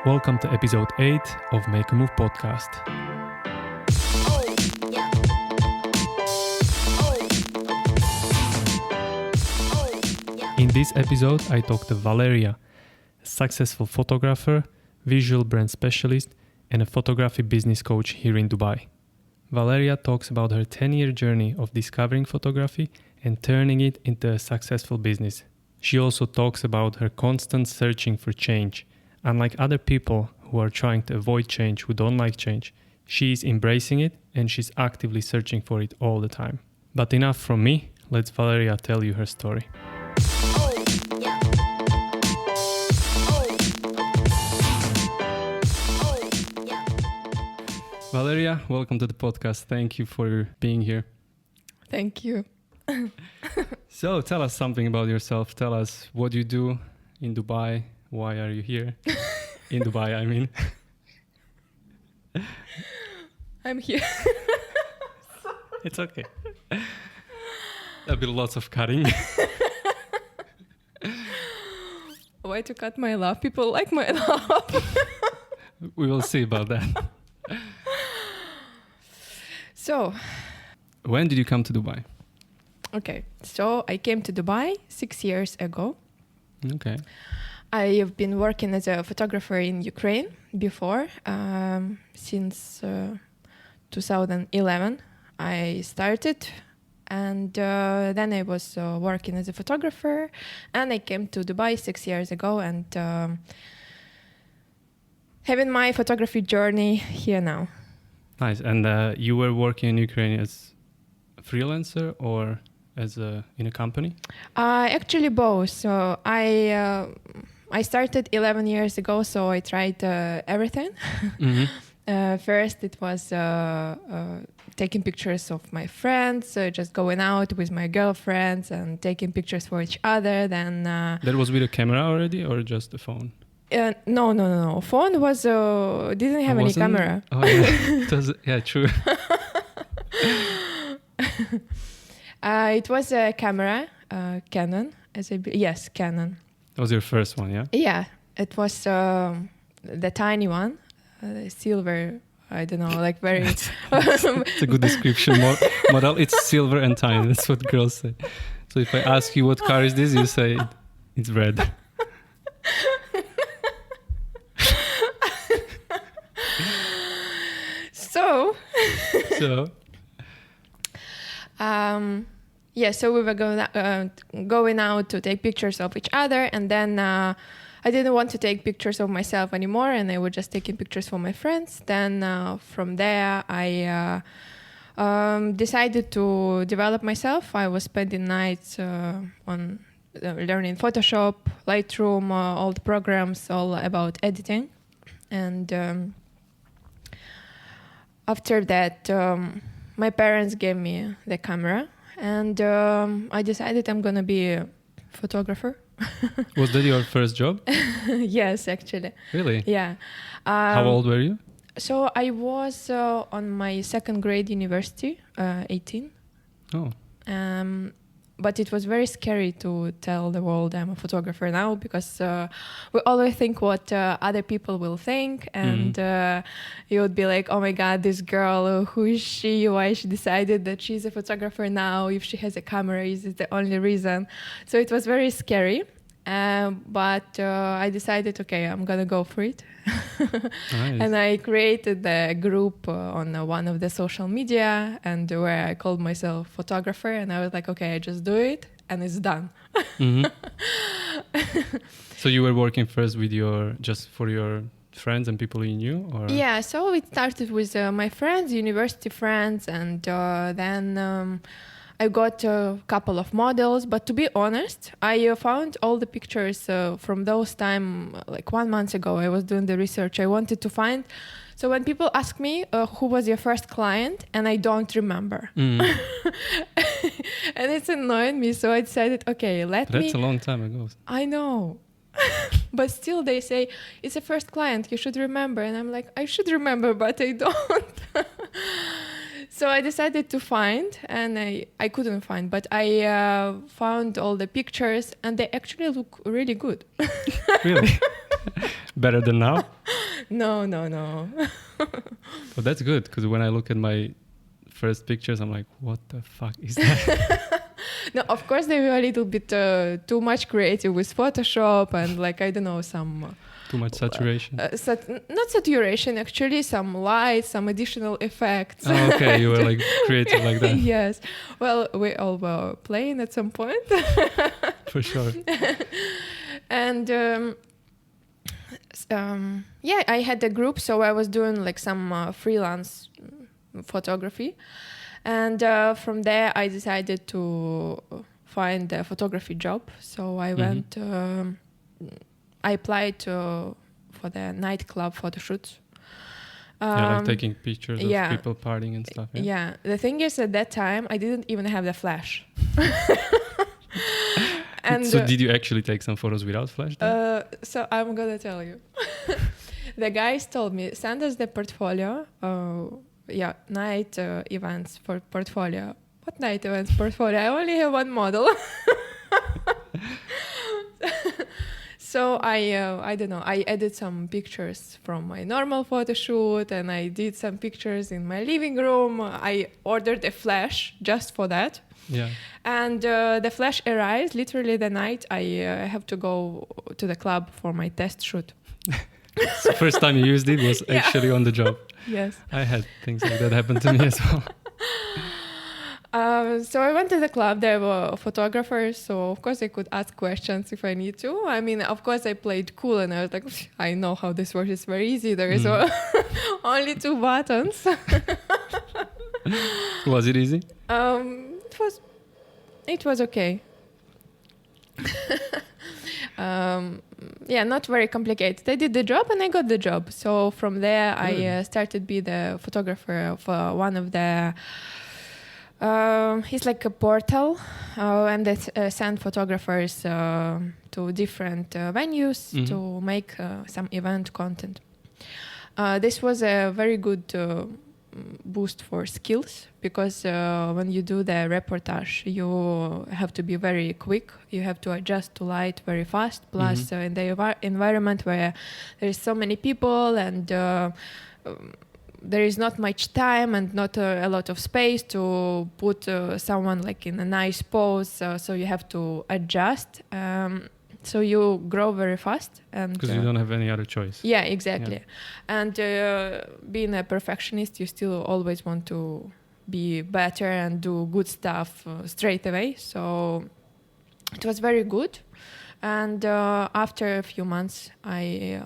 Welcome to episode 8 of Make a Move podcast. In this episode, I talk to Valeria, a successful photographer, visual brand specialist, and a photography business coach here in Dubai. Valeria talks about her 10-year journey of discovering photography and turning it into a successful business. She also talks about her constant searching for change. Unlike other people who are trying to avoid change, who don't like change, she is embracing it and she's actively searching for it all the time. But enough from me, let's Valeria tell you her story. Valeria, welcome to the podcast. Thank you for being here. Thank you. So tell us something about yourself. Tell us what you do in Dubai. Why are you here? In Dubai, I mean. I'm here. It's okay. There'll be lots of cutting. Why to cut my laugh? People like my laugh. We will see about that. So, When did you come to Dubai? okay. So I came to Dubai 6 years ago. Okay. I have been working as a photographer in Ukraine before, since 2011. I started, and then I was working as a photographer, and I came to Dubai 6 years ago, and having my photography journey here now. Nice. And you were working in Ukraine as a freelancer or as in a company? Actually, both. So I started 11 years ago, so I tried everything. Mm-hmm. First, it was taking pictures of my friends, just going out with my girlfriends and taking pictures for each other. Then That was with a camera already or just a phone? no. Phone was didn't have any Wasn't? camera. Oh, yeah. Yeah, true. It was a camera, Canon. Yes, Canon. That was your first one, yeah? Yeah, it was the tiny one, silver. I don't know, like very. It's a good description. Model. It's silver and tiny. That's what girls say. So if I ask you what car is this, you say it's red. So. So. So we were going out to take pictures of each other, and then I didn't want to take pictures of myself anymore, and I was just taking pictures for my friends. Then from there, I decided to develop myself. I was spending nights on learning Photoshop, Lightroom, all the programs, all about editing. And after that, my parents gave me the camera. And I decided I'm going to be a photographer. Was that your first job? Yes, actually. Really? Yeah. How old were you? So I was on my second grade university, 18. Oh. But it was very scary to tell the world I'm a photographer now, because we always think what other people will think, and you would be like, oh my God, this girl, who is she? Why she decided that she's a photographer now? If she has a camera, is it the only reason? So it was very scary. But I decided, okay, I'm gonna go for it. Nice. And I created a group on one of the social media, and where I called myself photographer, and I was like, okay, I just do it and it's done. Mm-hmm. So you were working first with just for your friends and people you knew? Or? Yeah, so it started with my friends, university friends, and then I got a couple of models, but to be honest, I found all the pictures from those time, like 1 month ago. I was doing the research. I wanted to find. So when people ask me, who was your first client? And I don't remember. And it's annoying me. So I decided, okay, That's a long time ago. I know. But still they say, it's a first client, you should remember. And I'm like, I should remember, but I don't. So I decided to find, and I couldn't find, but I found all the pictures, and they actually look really good. Really? Better than now? No. Well, that's good, because when I look at my first pictures, I'm like, what the fuck is that? No, of course they were a little bit too much creative with Photoshop and like, I don't know, some... Too much saturation. Not saturation, actually, some lights, some additional effects. Oh, okay, you were like creative like that. Yes. Well, we all were playing at some point. For sure. And yeah, I had a group, so I was doing like some freelance photography. And from there, I decided to find a photography job. So I went... I applied for the nightclub photo shoots. Like taking pictures of people partying and stuff. Yeah. The thing is, at that time, I didn't even have the flash. And so did you actually take some photos without flash then? So I'm going to tell you. The guys told me, send us the portfolio. Night events for portfolio. What night events portfolio? I only have one model. So I don't know, I added some pictures from my normal photo shoot, and I did some pictures in my living room. I ordered a flash just for that. Yeah. And the flash arrived literally the night I have to go to the club for my test shoot. So first time you used it was actually on the job. Yes. I had things like that happen to me as well. So I went to the club. There were photographers, so of course I could ask questions if I need to. I mean, of course I played cool, and I was like, I know how this works. It's very easy. There is only 2 buttons. Was it easy? It was okay. Not very complicated. I did the job and I got the job. So from there, I started be the photographer of one of the. It's like a portal, and they send photographers to different venues to make some event content. This was a very good boost for skills, because when you do the reportage, you have to be very quick. You have to adjust to light very fast. Plus, in the environment where there is so many people and there is not much time and not a lot of space to put someone like in a nice pose, so you have to adjust. So you grow very fast, and because you don't have any other choice. Yeah, exactly. Yeah. And being a perfectionist, you still always want to be better and do good stuff straight away. So it was very good. And after a few months, I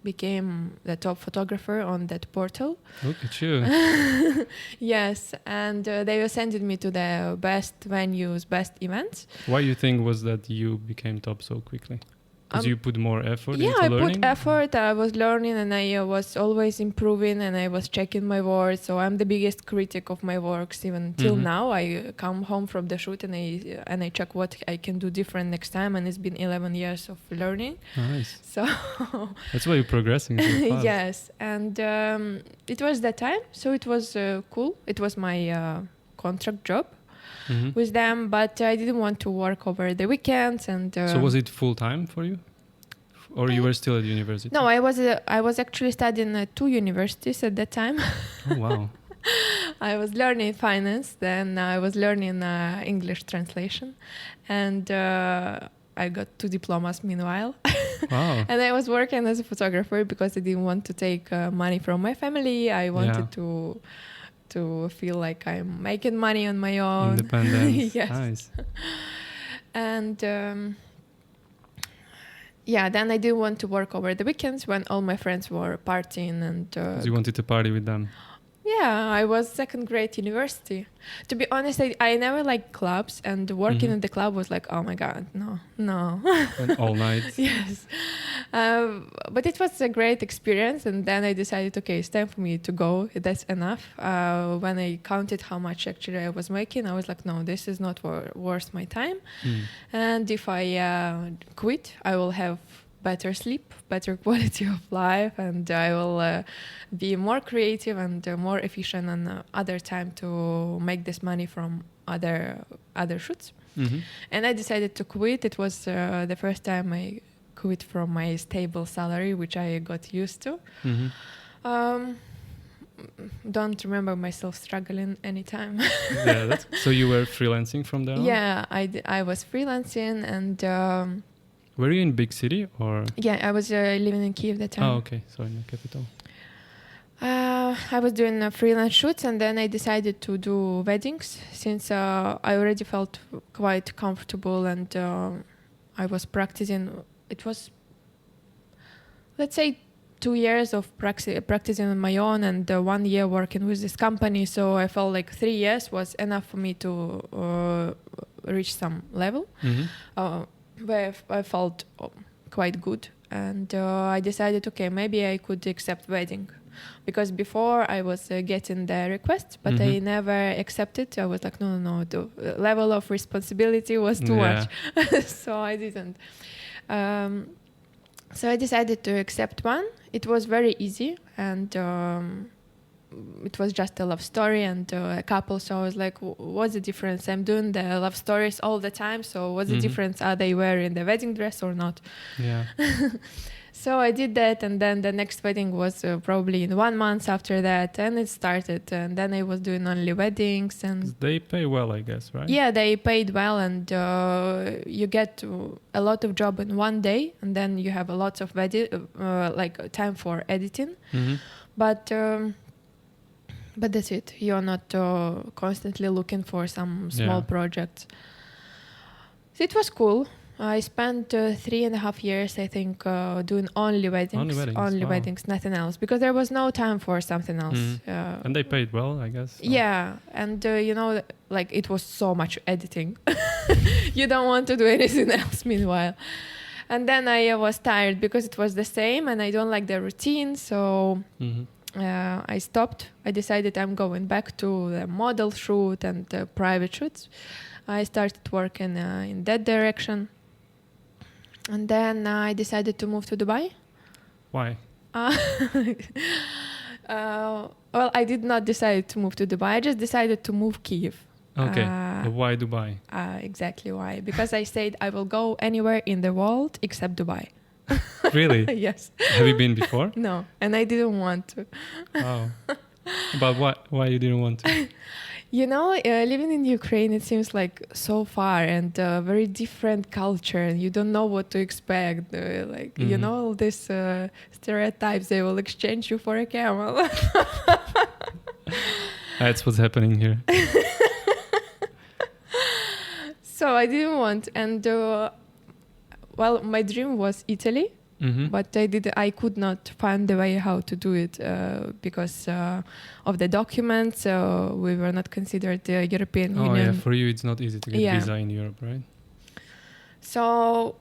became the top photographer on that portal. Look at you. Yes, and they were sending me to the best venues, best events. Why you think was that you became top so quickly? Because you put more effort into learning? Yeah, I put effort. I was learning, and I was always improving, and I was checking my work. So I'm the biggest critic of my works even till now. I come home from the shoot and I check what I can do different next time. And it's been 11 years of learning. Nice. So that's why you're progressing so fast. Yes, and it was that time. So it was cool. It was my contract job. With them, but I didn't want to work over the weekends. And so was it full time for you, or you were still at university? No, I was actually studying at 2 universities at that time. Oh wow! I was learning finance, then I was learning English translation, and I got 2 diplomas meanwhile. Wow! And I was working as a photographer because I didn't want to take money from my family. I wanted to feel like I'm making money on my own. Independent. Yes. Nice. And then I didn't want to work over the weekends when all my friends were partying. And you wanted to party with them. Yeah, I was second grade university. To be honest, I never liked clubs, and working in the club was like, oh my God, no. And all night. Yes. But it was a great experience, and then I decided, okay, it's time for me to go. That's enough. When I counted how much actually I was making, I was like, no, this is not worth my time. And if I quit, I will have better sleep, better quality of life, and I will be more creative and more efficient and other time to make this money from other shoots. And I decided to quit. It was the first time I quit from my stable salary, which I got used to. Mm-hmm. Don't remember myself struggling anytime. Yeah, so you were freelancing from there on? Yeah, I was freelancing, and were you in big city or? yeah, I was living in Kyiv that time. Oh, okay, so in the capital. I was doing freelance shoots, and then I decided to do weddings since I already felt quite comfortable, and I was practicing. It was, let's say, 2 years of practicing on my own, and 1 year working with this company. So I felt like 3 years was enough for me to reach some level where I felt quite good. And I decided, okay, maybe I could accept wedding. Because before I was getting the requests, but I never accepted. I was like, no, the level of responsibility was too much. So I didn't. So I decided to accept one. It was very easy, and it was just a love story and a couple. So I was like, what's the difference? I'm doing the love stories all the time. So what's the difference? Are they wearing the wedding dress or not? Yeah. So I did that, and then the next wedding was probably in 1 month after that, and it started. And then I was doing only weddings, and they pay well, I guess, right? Yeah, they paid well, and you get a lot of job in one day, and then you have a lot of like time for editing. But that's it. You're not constantly looking for some small projects. So it was cool. I spent 3.5 years, I think, doing only weddings. Only weddings, nothing else. Because there was no time for something else. And they paid well, I guess. So. Yeah. And, like it was so much editing. You don't want to do anything else meanwhile. And then I was tired because it was the same and I don't like the routine. So I stopped. I decided I'm going back to the model shoot and private shoots. I started working in that direction. And then I decided to move to Dubai. Why? Well, I did not decide to move to Dubai. I just decided to move Kyiv. Okay. Why Dubai? Exactly why. Because I said I will go anywhere in the world except Dubai. Really? Yes. Have you been before? No, and I didn't want to. Oh. But why you didn't want to? Living in Ukraine, it seems like so far and very different culture, and you don't know what to expect. All these stereotypes, they will exchange you for a camel. That's what's happening here. So I didn't want, and my dream was Italy. But I could not find the way how to do it because of the documents. We were not considered the European Union. Oh yeah, for you it's not easy to get visa in Europe, right? So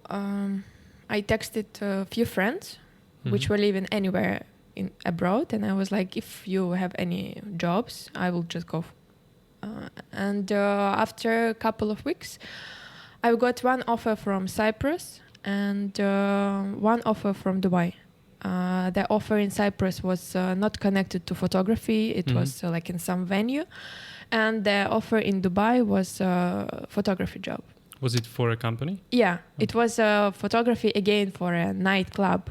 I texted a few friends which were living anywhere abroad, and I was like, if you have any jobs, I will just go. And after a couple of weeks, I got one offer from Cyprus and one offer from Dubai. The offer in Cyprus was not connected to photography. It was like in some venue. And the offer in Dubai was a photography job. Was it for a company? Yeah, it was photography again for a nightclub.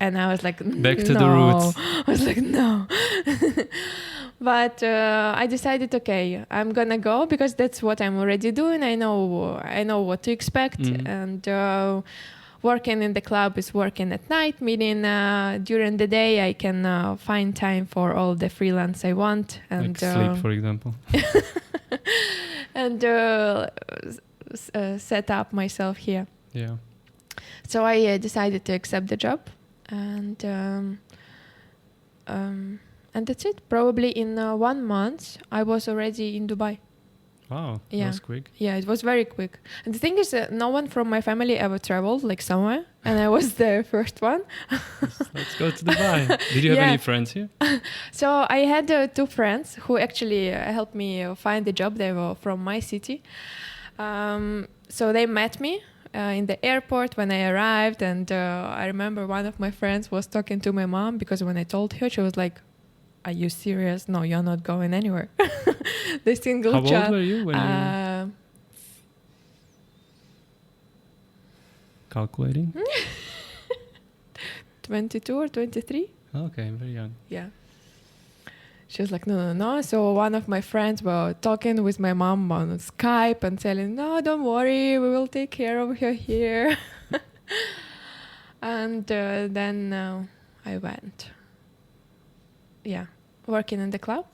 And I was like, back to the roots. I was like, no. But I decided, okay, I'm gonna go because that's what I'm already doing. I know what to expect, and working in the club is working at night. Meaning during the day I can find time for all the freelance I want and like sleep, for example, and set up myself here. Yeah. So I decided to accept the job, and that's it. Probably in 1 month, I was already in Dubai. Wow, that was quick. Yeah, it was very quick. And the thing is, no one from my family ever traveled like somewhere, and I was the first one. Let's go to Dubai. Did you have any friends here? So I had 2 friends who actually helped me find the job. They were from my city. So they met me in the airport when I arrived, and I remember one of my friends was talking to my mom because when I told her, she was like, are you serious? No, you're not going anywhere. The single child. How old were you when you... Calculating? 22 or 23. Okay, very young. Yeah. She was like, no. So one of my friends were talking with my mom on Skype and telling, no, don't worry, we will take care of her here. And then I went. Yeah, working in the club.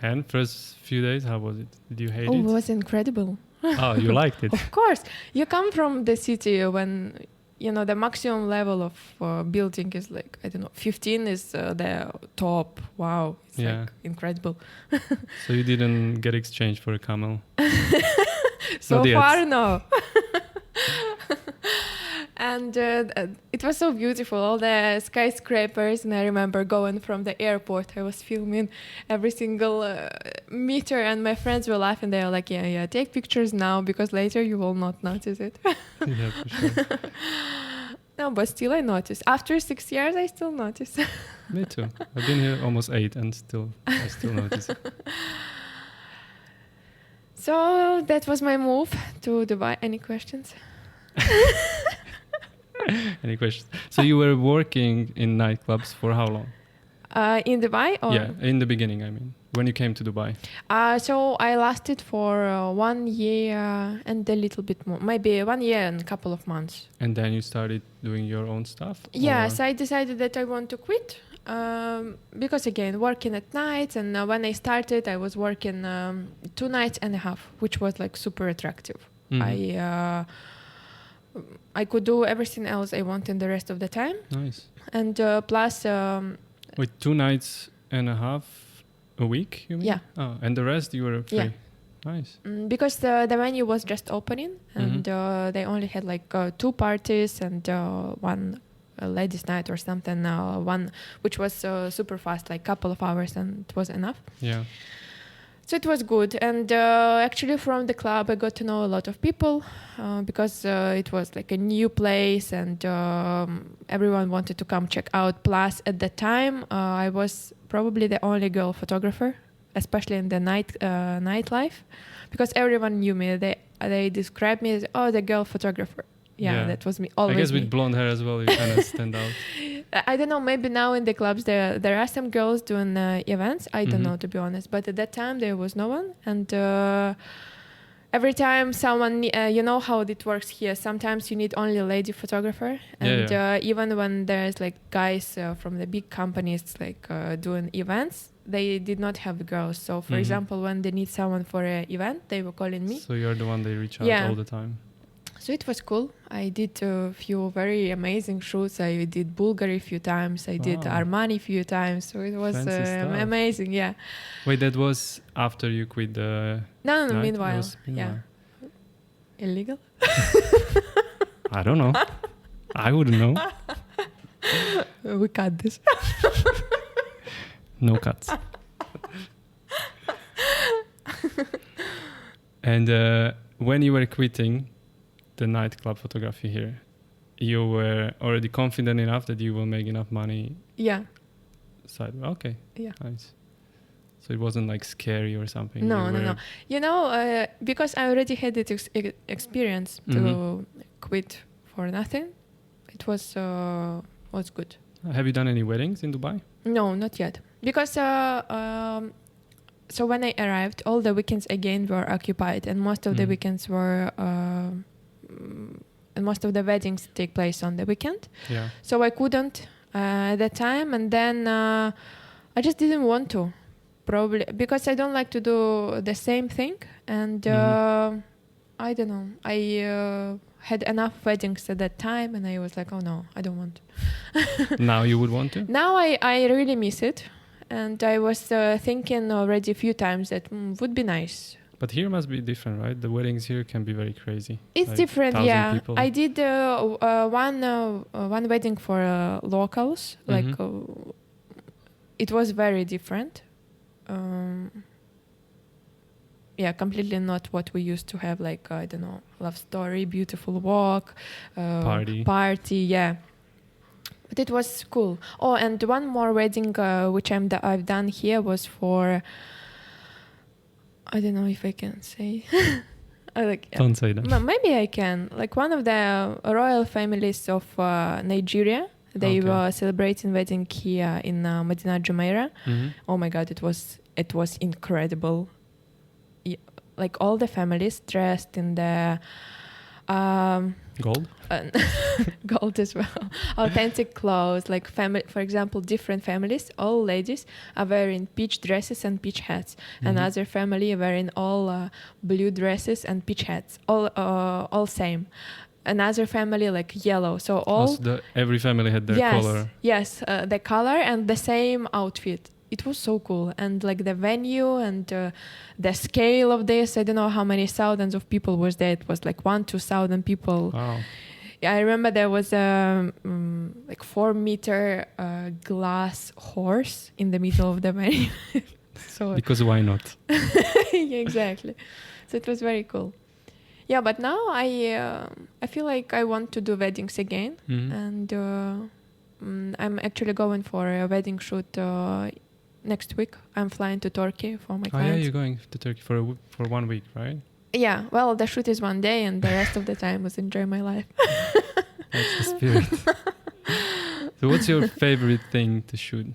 And first few days, how was it? Did you hate It it? was incredible. Oh, you liked it? Of course. You come from the city when, the maximum level of building is like, I don't know, 15 is the top. Wow. It's like incredible. So you didn't get exchanged for a camel? So far, no. And it was so beautiful, all the skyscrapers. And I remember going from the airport, I was filming every single meter, and my friends were laughing. They were like, yeah, take pictures now because later you will not notice it. Yeah, for sure. No, but still I noticed. After 6 years, I still notice. Me too. I've been here almost 8 and I still notice. So that was my move to Dubai. Any questions? Any questions? So you were working in nightclubs for how long? In Dubai? Or? Yeah, in the beginning, I mean, when you came to Dubai. So I lasted for 1 year and a little bit more, maybe 1 year and a couple of months. And then you started doing your own stuff? Yes, I decided that I want to quit because, again, working at night. And when I started, I was working 2 nights and a half, which was like super attractive. Mm-hmm. I could do everything else I want in the rest of the time. Nice. And plus... Wait, 2 nights and a half a week, you mean? Yeah. Oh, and the rest you were free? Yeah. Nice. Because the venue was just opening, and they only had like 2 parties and 1 ladies' night or something, one which was super fast, like couple of hours, and it was enough. Yeah. So it was good. And actually from the club I got to know a lot of people because it was like a new place, and everyone wanted to come check out. Plus at the time I was probably the only girl photographer, especially in the nightlife, because everyone knew me. They described me as, the girl photographer. Yeah, that was me. Always I guess me. with blonde hair as well, you kind of stand out. I don't know, maybe now in the clubs there are some girls doing events. I don't know, to be honest. But at that time there was no one. And every time someone, you know how it works here. Sometimes you need only a lady photographer. And even when there's like guys from the big companies like doing events, they did not have girls. So for example, when they need someone for an event, they were calling me. So you're the one they reach out all the time. So it was cool. I did a few very amazing shoots. I did Bulgari a few times. I did Armani a few times. So it was amazing, yeah. Wait, that was after you quit the... No, meanwhile. Yeah. Illegal? I don't know. I wouldn't know. We cut this. No cuts. And when you were quitting the nightclub photography here, you were already confident enough that you will make enough money? Yeah. Okay. Yeah. Nice. So it wasn't like scary or something? No. You know, because I already had that experience to quit for nothing, it was good. Have you done any weddings in Dubai? No, not yet. Because so when I arrived, all the weekends again were occupied, and most of the weekends were... and most of the weddings take place on the weekend. Yeah. So I couldn't at that time, and then I just didn't want to, probably because I don't like to do the same thing, and I don't know. I had enough weddings at that time, and I was like, oh no, I don't want to. Now you would want to? Now I really miss it, and I was thinking already a few times that would be nice. But here must be different, right? The weddings here can be very crazy. It's like different, yeah. People. I did one wedding for locals. Like it was very different. Completely not what we used to have. Like I don't know, love story, beautiful walk, party, yeah. But it was cool. Oh, and one more wedding which I've done here was for. I don't know if I can say. Don't say that. Maybe I can. Like one of the royal families of Nigeria. They Okay. were celebrating wedding here in Medina Jumeirah. Mhm. Oh my God, it was incredible. Like all the families dressed in the Gold? gold as well, authentic clothes. Like family, for example, different families, all ladies are wearing peach dresses and peach hats. Mhm. Another family wearing all blue dresses and peach hats. All same. Another family like yellow. So all Also, every family had their color. Yes, the color and the same outfit. It was so cool. And like the venue and the scale of this, I don't know how many thousands of people was there. It was like 2,000 people. Wow. Yeah, I remember there was a like 4-meter glass horse in the middle of the venue. So Because why not? yeah, exactly. So it was very cool. Yeah, but now I feel like I want to do weddings again, Mhm. and I'm actually going for a wedding shoot next week. I'm flying to Turkey for my Oh yeah, clients. you're going to Turkey for 1 week, right? Yeah, well, the shoot is one day, and the rest of the time was enjoy my life. That's the spirit. So what's your favorite thing to shoot?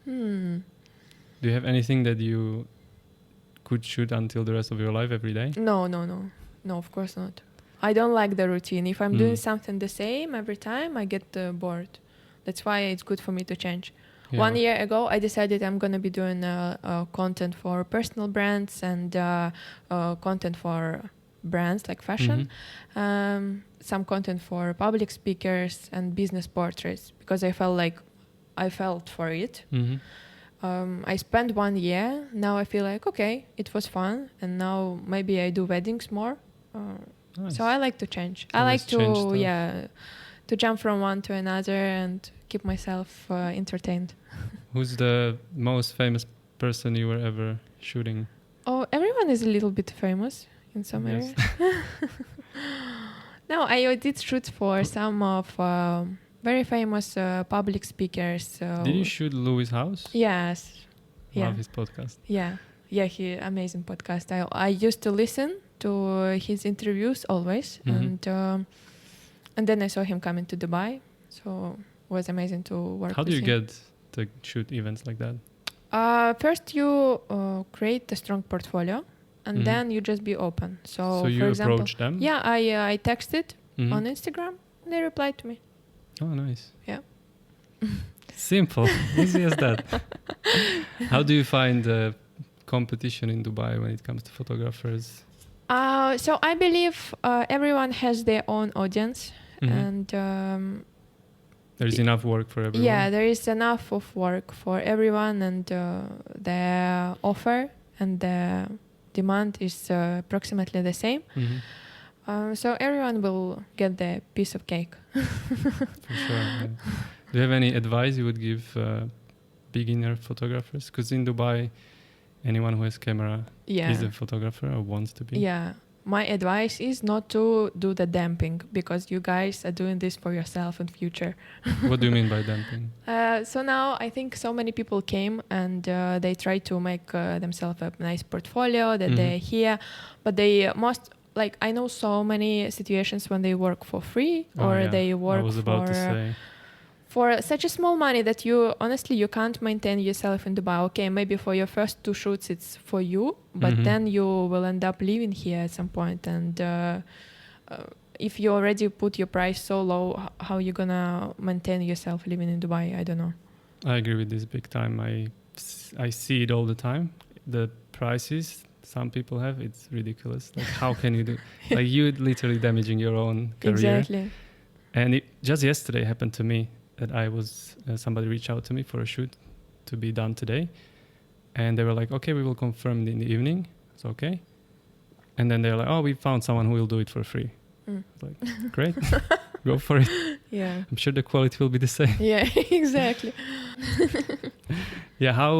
Do you have anything that you could shoot until the rest of your life every day? No, of course not. I don't like the routine. If I'm doing Mm. something the same every time, I get bored. That's why it's good for me to change. Yeah. 1 year ago, I decided I'm going to be doing content for personal brands and content for brands like fashion, some content for public speakers and business portraits, because I felt for it. Mhm. I spent 1 year. Now I feel like, okay, it was fun. And now maybe I do weddings more. Nice. So I like to change. I Always like change to, stuff. to jump from one to another and keep myself entertained. Who's the most famous person you were ever shooting? Oh, everyone is a little bit famous in some Yes. areas. No, I did shoot for some of very famous public speakers. Did you shoot Louis' house? Yes. Yeah. Love his podcast. Yeah. Yeah, he amazing podcast. I used to listen to his interviews always, and then I saw him coming to Dubai, so it was amazing to work. How do with you him. get to shoot events like that? First, you create a strong portfolio, and Mhm. then you just be open. So you for example, approach them? yeah, I texted Mhm. on Instagram, and they replied to me. Oh, nice. Yeah. Simple. Easy as that. How do you find the competition in Dubai when it comes to photographers? So I believe everyone has their own audience, Mhm. and There's enough work for everyone. yeah, there is enough of work for everyone, and the offer and the demand is approximately the same. Mhm. So everyone will get the piece of cake. For sure. Yeah. Do you have any advice you would give beginner photographers? Because in Dubai, anyone who has camera Yeah. is a photographer or wants to be. Yeah. My advice is not to do the damping, because you guys are doing this for yourself in future. What do you mean by damping? So now I think so many people came and they try to make themselves a nice portfolio that they're here, but they I know so many situations when they work for free or Oh, yeah. they work I was about to say. for such a small money that you honestly you can't maintain yourself in Dubai. Okay, maybe for your first 2 shoots it's for you, but then you will end up living here at some point, and if you already put your price so low, how you gonna maintain yourself living in Dubai? I don't know. I agree with this big time. I see it all the time. The prices some people have, it's ridiculous. Like, how can you do? Like, you literally damaging your own career. Exactly. And it just yesterday happened to me that I was somebody reached out to me for a shoot to be done today, and they were like, "Okay, we will confirm in the evening." It's okay. And then they're like, "Oh, we found someone who will do it for free." Like, great, go for it. Yeah. I'm sure the quality will be the same. Yeah. Exactly. Yeah. How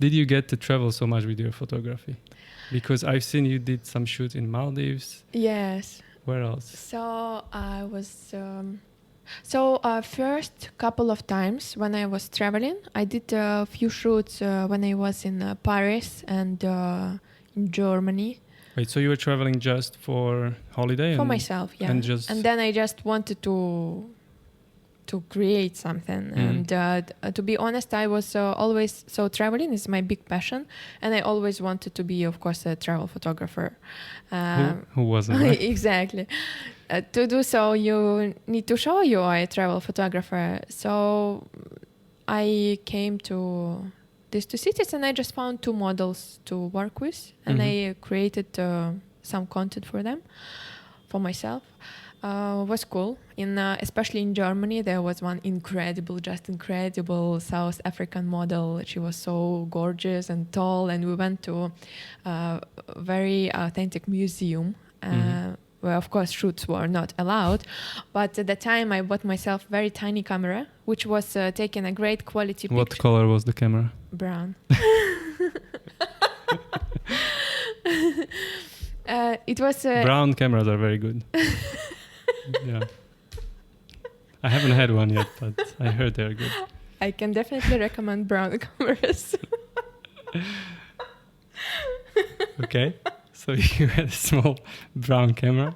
did you get to travel so much with your photography? Because I've seen you did some shoots in Maldives. Yes. Where else? So I was. First couple of times when I was traveling, I did a few shoots when I was in Paris and in Germany. Wait, so you were traveling just for holiday? For myself, yeah. And And then I just wanted to to create something. And to be honest, I was always, so traveling is my big passion, and I always wanted to be, of course, a travel photographer. Who wasn't, right? Exactly. To do so, you need to show you are a travel photographer. So I came to these two cities, and I just found two models to work with, and I created some content for them, for myself. Was cool. Especially in Germany, there was one just incredible South African model. She was so gorgeous and tall, and we went to a very authentic museum where, of course, shoots were not allowed. But at the time, I bought myself a very tiny camera, which was taking a great quality picture. What color was the camera? Brown. It was brown cameras are very good. Yeah, I haven't had one yet, but I heard they're good. I can definitely recommend brown cameras. Okay, so you had a small brown camera.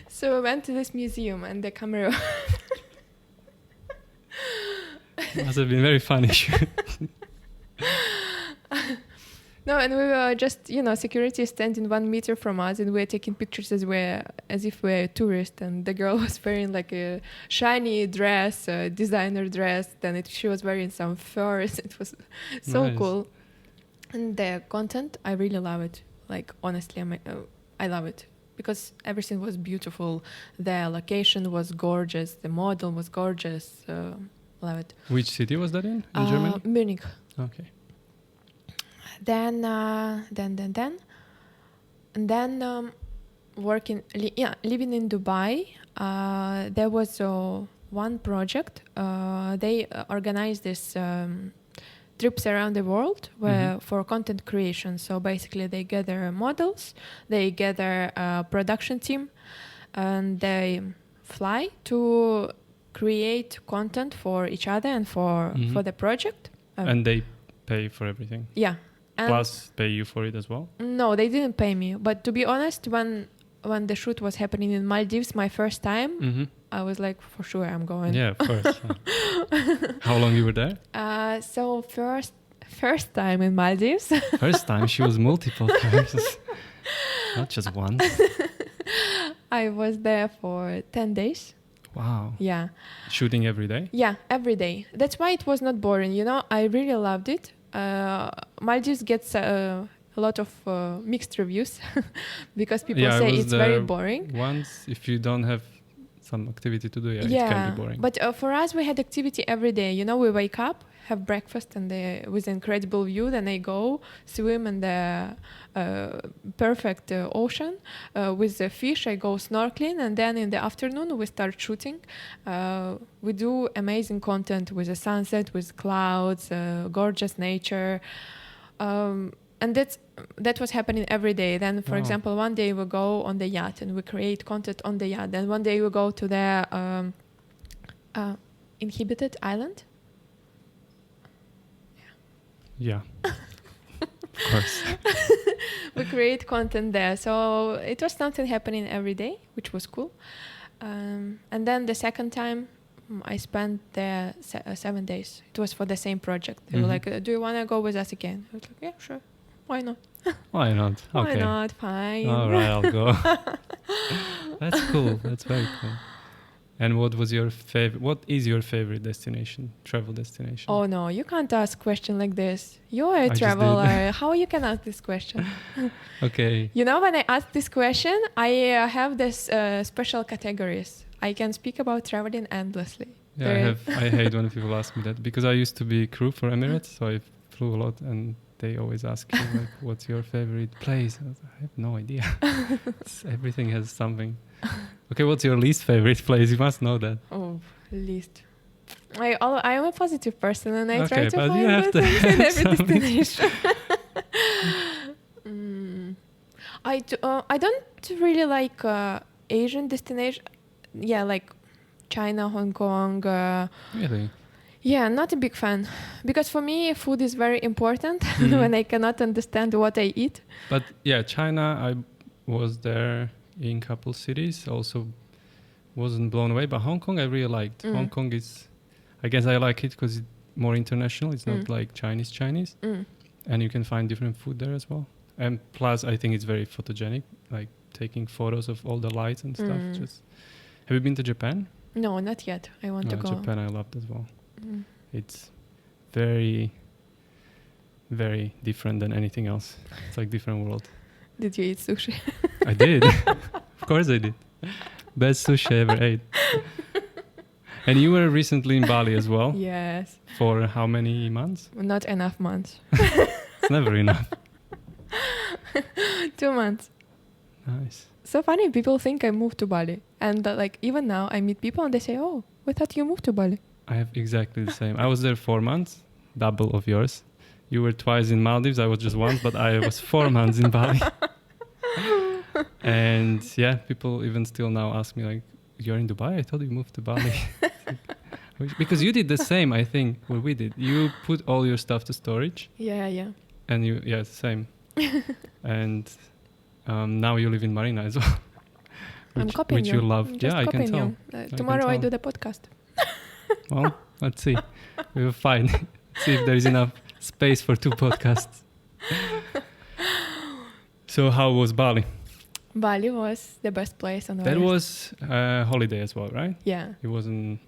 So we went to this museum, and the camera must have been very funny. No, and we were just, security standing 1 meter from us, and we were taking pictures as if we were tourists. And the girl was wearing like a shiny dress, a designer dress. Then she was wearing some furs. It was so nice. cool. And the content, I really love it. Like, honestly, I love it because everything was beautiful. The location was gorgeous. The model was gorgeous. Love it. Which city was that in Germany? Munich. Okay. Then living in Dubai, there was one project. They organized this trips around the world for content creation. So basically, they gather models, they gather a production team, and they fly to create content for each other and for the project. And they pay for everything. Yeah. Plus pay you for it as well? No, they didn't pay me. But to be honest, when the shoot was happening in Maldives, my first time, I was like, for sure, I'm going. Yeah, of course. How long you were there? So first time in Maldives. First time? She was multiple times. Not just once. I was there for 10 days. Wow. Yeah. Shooting every day? Yeah, every day. That's why it was not boring. I really loved it. Maldives gets a lot of mixed reviews because people say it's very boring. Once, if you don't have some activity to do, it can be boring. But for us, we had activity every day. We wake up, have breakfast, and with incredible view. Then I go swim in the perfect ocean with the fish. I go snorkeling, and then in the afternoon we start shooting. We do amazing content with the sunset, with clouds, gorgeous nature, and that was happening every day. Then, for example, one day we go on the yacht and we create content on the yacht. Then one day we go to the inhabited island. Yeah. Of course. We create content there. So it was something happening every day, which was cool. And then the second time I spent there 7 days. It was for the same project. They were like, do you want to go with us again? I was like, yeah, sure. Why not? Why not? Okay. Why not? Fine. All right, I'll go. That's cool. That's very cool. And what is your favorite destination, travel destination? Oh no, you can't ask a question like this. You're a traveler. How you can ask this question? Okay. When I ask this question, I have this special categories. I can speak about traveling endlessly. Yeah, I hate when people ask me that because I used to be crew for Emirates, so I flew a lot, and they always ask you like, "What's your favorite place?" I have no idea. Everything has something. Okay, what's your least favorite place? You must know that. Oh, least. I am a positive person, and I try to but find you have good things in every something. destination. I don't really like Asian destination. Yeah, like China, Hong Kong. Really? Yeah, not a big fan. Because for me, food is very important when I cannot understand what I eat. But yeah, China, I was there in couple cities. Also wasn't blown away. But Hong Kong I really liked. Hong Kong is, I guess I like it because it's more international. It's not like Chinese. And you can find different food there as well. And plus, I think it's very photogenic, like taking photos of all the lights and stuff. Have you been to Japan? No, not yet. I want to go. Japan I loved as well. It's very, very different than anything else. It's like different world. Did you eat sushi? I did. Of course I did. Best sushi I ever ate. And you were recently in Bali as well? Yes. For how many months? Not enough months. It's never enough. 2 months. Nice. So funny, people think I moved to Bali. And like even now I meet people and they say, oh, we thought you moved to Bali. I have exactly the same. I was there 4 months, double of yours. You were twice in Maldives, I was just once, but I was 4 months in Bali. And yeah, people even still now ask me like, you're in Dubai? I thought you moved to Bali. Because you did the same, I think, what we did. You put all your stuff to storage. Yeah. And it's the same. And now you live in Marina as well. I'm copying you love. Just I can tell. Tomorrow I do the podcast. Well, let's see. We will find. See if there is enough space for 2 podcasts. So how was Bali? Bali was the best place on earth. That was a holiday as well, right? Yeah. It wasn't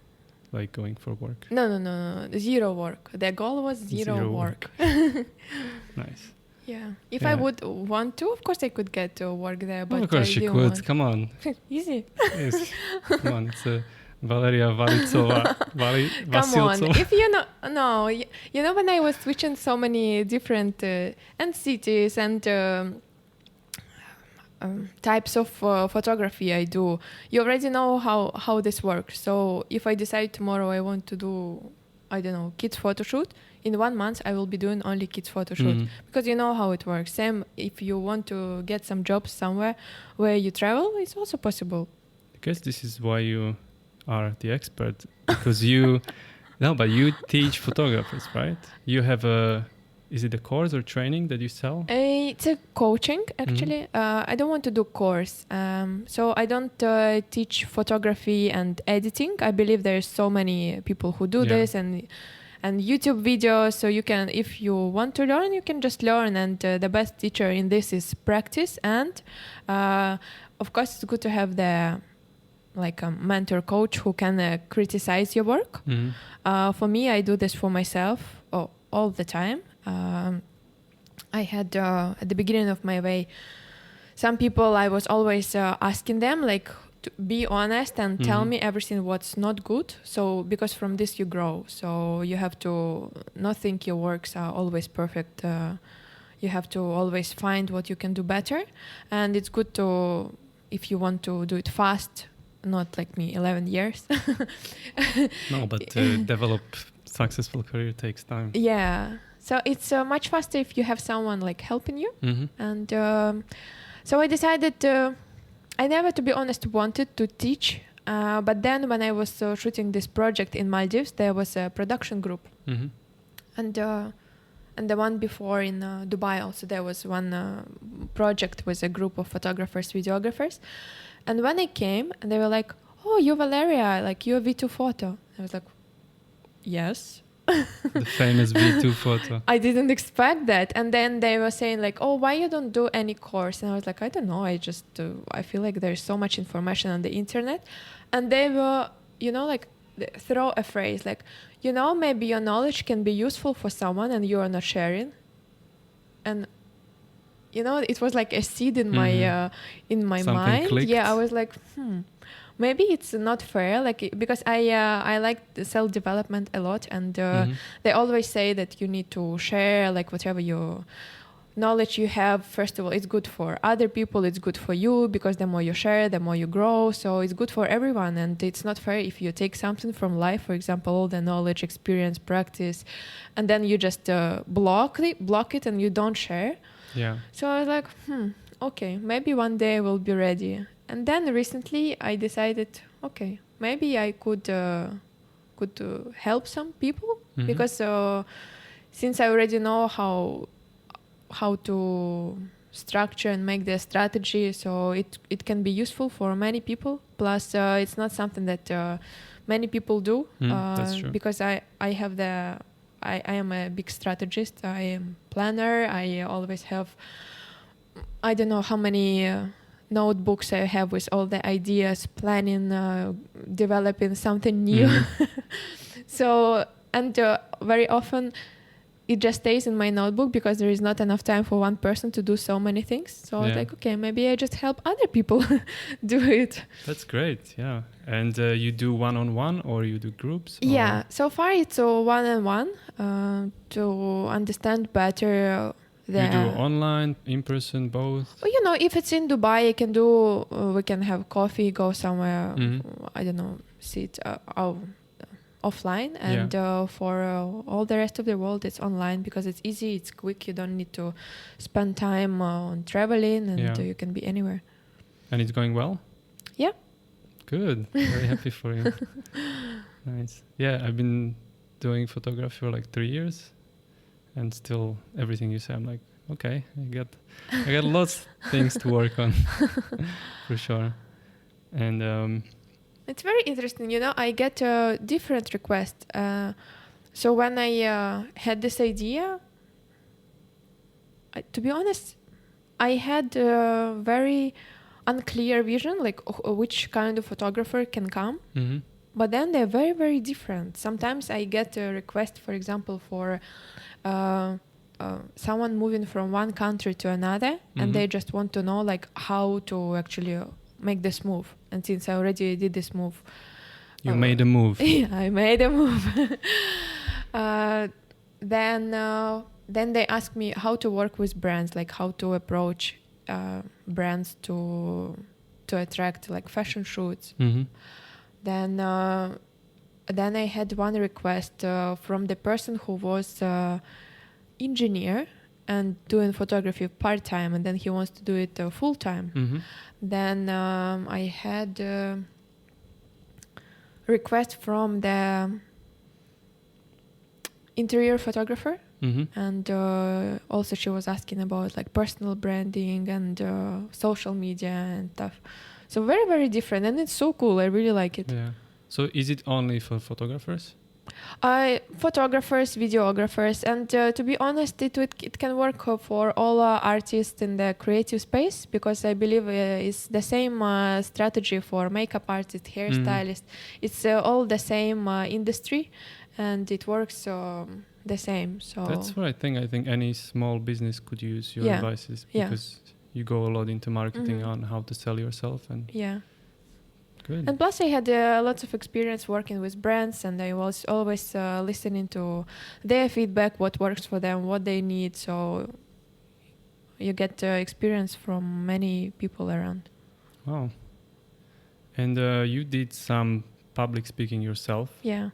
like going for work. No. Zero work. The goal was zero work. Nice. Yeah. If I would want to, of course I could get to work there. But of course you could. Come on. Easy. Yes. Come on. It's Valeria Vasiltsova. Come on. If you know, no, you know when I was switching so many different and cities and types of photography I do, you already know how this works. So if I decide tomorrow I want to do, I don't know, kids photo shoot, in 1 month I will be doing only kids photo shoot because you know how it works. Same if you want to get some jobs somewhere where you travel, it's also possible. I guess this is why you are the expert, because you teach photographers, right? You have is it a course or training that you sell? It's a coaching, actually. I don't want to do course. So I don't teach photography and editing. I believe there's so many people who do this and YouTube videos. So you can, if you want to learn, you can just learn. And the best teacher in this is practice. And of course, it's good to have a mentor coach who can criticize your work. For me, I do this for myself all the time. I had at the beginning of my way, some people I was always asking them to be honest and tell me everything what's not good. So because from this you grow. So you have to not think your works are always perfect. You have to always find what you can do better. And it's good to, if you want to do it fast, not like me, 11 years. No, but to develop successful career takes time. Yeah. So it's much faster if you have someone helping you. And so I decided I never, to be honest, wanted to teach. But then when I was shooting this project in Maldives, there was a production group. And the one before in Dubai also, there was one project with a group of photographers, videographers. And when I came, and they were like, oh, you're Valeria, you're V2 photo. I was like, yes. The famous V2 photo. I didn't expect that. And then they were saying oh, why you don't do any course? And I was like, I don't know. I just, I feel like there's so much information on the internet. And they were, throw a phrase maybe your knowledge can be useful for someone and you are not sharing. And it was like a seed in my Something mind. clicked. Yeah, I was like, maybe it's not fair. Because I like the self-development a lot, and they always say that you need to share whatever your knowledge you have. First of all, it's good for other people. It's good for you because the more you share, the more you grow. So it's good for everyone, and it's not fair if you take something from life, for example, all the knowledge, experience, practice, and then you just block it, and you don't share. Yeah. So I was like, okay, maybe one day I will be ready. And then recently I decided, okay, maybe I could help some people because since I already know how to structure and make the strategy, so it can be useful for many people. Plus, it's not something that many people do. That's true. Because I am a big strategist. I am planner. I always have, I don't know how many notebooks I have with all the ideas, planning, developing something new. So, and very often it just stays in my notebook because there is not enough time for one person to do so many things. So I was like, okay, maybe I just help other people do it. That's great, yeah. And you do one-on-one or you do groups? Yeah, so far it's a one-on-one to understand better you do online, in person, both? Well, you know, if it's in Dubai, I can do, we can have coffee, go somewhere, I don't know, sit offline, and for all the rest of the world it's online because it's easy, it's quick, you don't need to spend time on traveling, and you can be anywhere. And it's going well? Yeah. Good. Very happy for you. Nice. Yeah, I've been doing photography for like 3 years, and still everything you say I'm like, okay, I got lots of things to work on for sure. And it's very interesting, you know, I get different requests. So when I had this idea, to be honest, I had a very unclear vision, like which kind of photographer can come. But then they're very, very different. Sometimes I get a request, for example, for someone moving from one country to another, and they just want to know like how to actually make this move. And since I already did this move, you made a move. Yeah, I made a move. Then they ask me how to work with brands, like how to approach brands to attract like fashion shoots. Then I had one request from the person who was engineer and doing photography part-time, and then he wants to do it full-time. Then I had a request from the interior photographer, and also she was asking about like personal branding and social media and stuff. So very, very different, and it's so cool. I really like it. Yeah. So is it only for photographers? Photographers, videographers, and to be honest, it can work for all artists in the creative space, because I believe it's the same strategy for makeup artists, hairstylists. It's all the same industry, and it works the same. So that's what I think. I think any small business could use your advices, because you go a lot into marketing on how to sell yourself, and good. And plus I had lots of experience working with brands, and I was always listening to their feedback, what works for them, what they need. So you get experience from many people around. Wow. And you did some public speaking yourself? Yeah.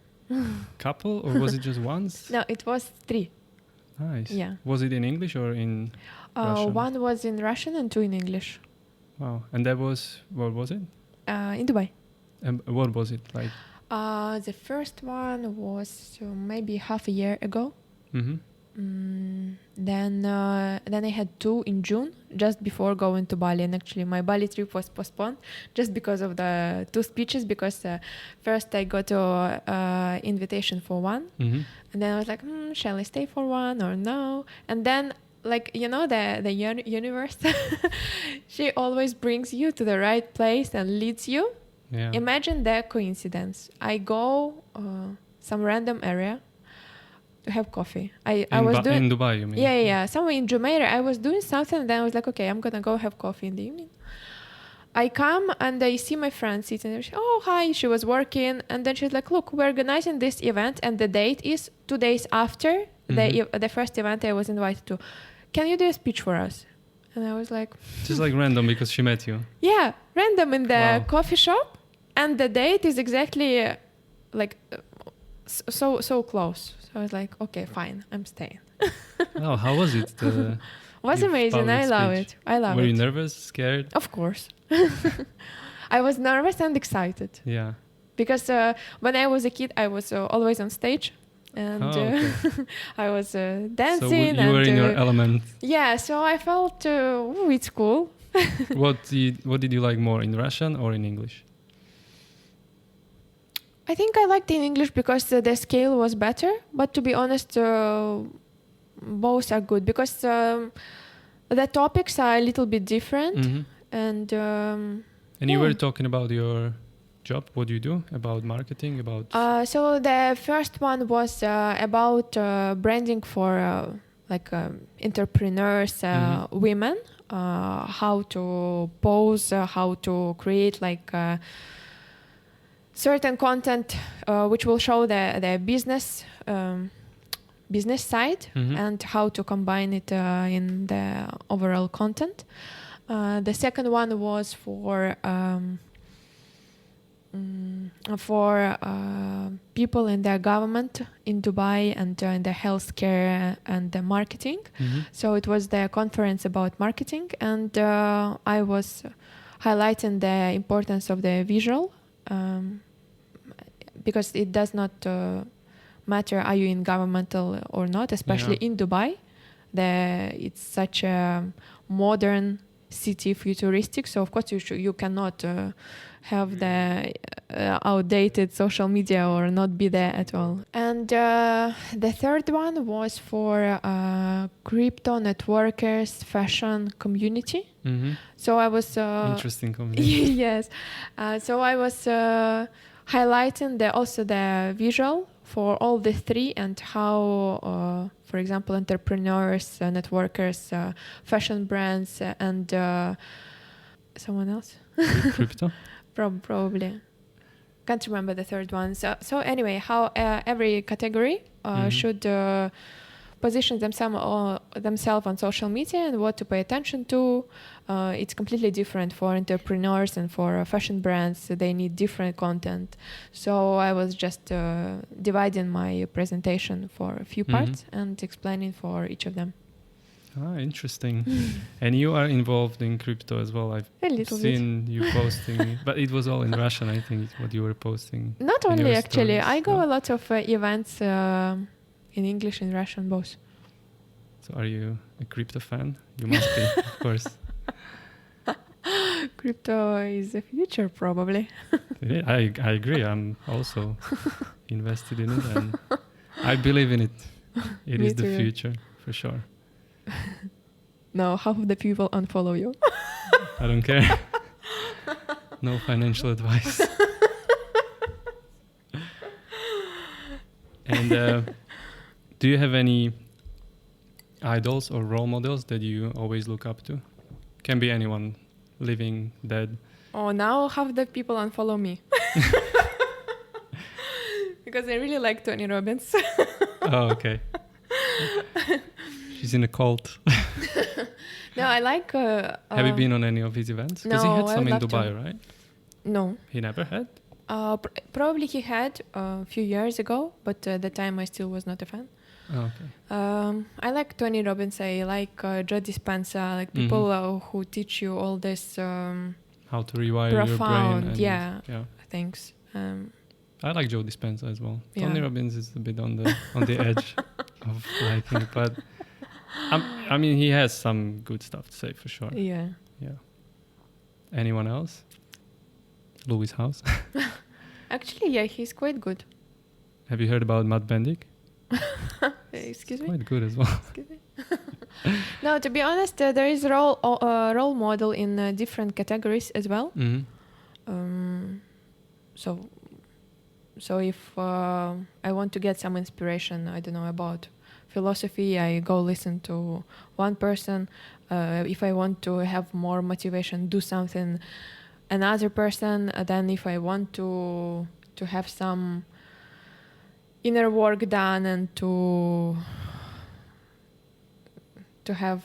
Couple, or was it just once? No, it was 3. Nice. Yeah. Was it in English or in Russian? One was in Russian and 2 in English. Wow. And that was, what was it? In Dubai. And what was it like? The first one was maybe half a year ago. Then I had 2 in June, just before going to Bali. And actually my Bali trip was postponed just because of the 2 speeches, because first I got an invitation for one, and then I was like, shall I stay for one or no? And then, like, you know, the universe, she always brings you to the right place and leads you. Yeah. Imagine the coincidence. I go some random area to have coffee. I was doing in Dubai, you mean? Yeah. Somewhere in Jumeirah, I was doing something, and then I was like, okay, I'm gonna go have coffee in the evening. I come and I see my friend sitting there. Oh, hi. She was working, and then she's like, look, we're organizing this event, and the date is 2 days after the first event I was invited to. Can you do a speech for us? And I was like, just like random, because she met you. Yeah, random in the coffee shop, and the date is exactly like so close. So I was like, okay, fine, I'm staying. Oh, how was it? Was amazing. I love it. Were you nervous, scared? Of course. I was nervous and excited. Yeah. Because when I was a kid, I was always on stage. And okay. I was So dancing. you were and in your element. yeah, so I felt it's cool. What did you like more, in Russian or in English? I think I liked in English because the scale was better. But to be honest, both are good because the topics are a little bit different. Mm-hmm. And you were talking about your job. What do you do? About marketing? About so the first one was about branding for entrepreneurs, women, how to pose, how to create certain content which will show the business side, and how to combine it in the overall content. The second one was for people in the government in Dubai and in the healthcare and the marketing. So it was the conference about marketing, and I was highlighting the importance of the visual, because it does not matter are you in governmental or not, especially in Dubai. It's such a modern city, futuristic, so of course you cannot have the outdated social media or not be there at all. And the third one was for crypto networkers fashion community. So I was interesting community. yes, so I was highlighting also the visual for all the three, and how for example entrepreneurs, networkers, fashion brands, and someone else Crypto. Probably can't remember the third one. So anyway, how every category should position themselves on social media and what to pay attention to. It's completely different for entrepreneurs and for fashion brands. They need different content. So I was just dividing my presentation for a few parts and explaining for each of them. Interesting. And you are involved in crypto as well. I've seen you posting, but it was all in Russian, I think, what you were posting. Not only, actually. Stories. I go a lot of events in English and Russian, both. So are you a crypto fan? You must be, of course. Crypto is the future, probably. Yeah, I agree. I'm also invested in it, and I believe in it. It is the future, for sure. No, half of the people unfollow you. I don't care. No financial advice. And do you have any idols or role models that you always look up to? Can be anyone, living, dead. Oh, now half the people unfollow me. Because I really like Tony Robbins. Oh, okay. She's in a cult. No, I like... have you been on any of his events? Because no, he had some in Dubai, to. right? No. He never had? Probably he had a few years ago, but at the time I still was not a fan. Oh, okay. I like Tony Robbins. I like Joe Dispenza, like people who teach you all this how to rewire profound, your brain. things. I like Joe Dispenza as well. Yeah. Tony Robbins is a bit on the edge of liking, but I mean he has some good stuff to say for sure. Yeah. Anyone else? Louis House. Actually, yeah, he's quite good. Have you heard about Matt Bendick? Excuse me? Quite good as well. Excuse me? No, to be honest, there is a role model in different categories as well. So if I want to get some inspiration, I don't know, about philosophy, I go listen to one person. If I want to have more motivation, do something, another person. Then if I want to have some inner work done and to have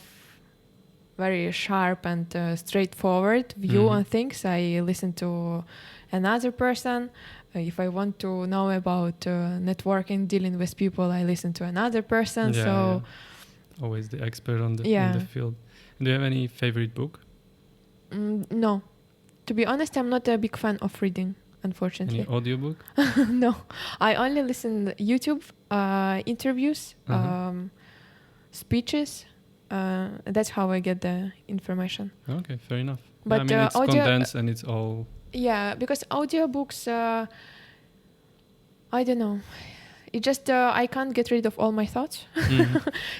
very sharp and straightforward view on things, I listen to another person. If I want to know about networking, dealing with people, I listen to another person. Always the expert in the field. Do you have any favorite book? No. To be honest, I'm not a big fan of reading. unfortunately. Any audiobook? No, I only listen to YouTube interviews, speeches. That's how I get the information. Okay, fair enough. But I mean, it's audio, condensed and it's all... yeah, because audiobooks, I don't know. It just I can't get rid of all my thoughts.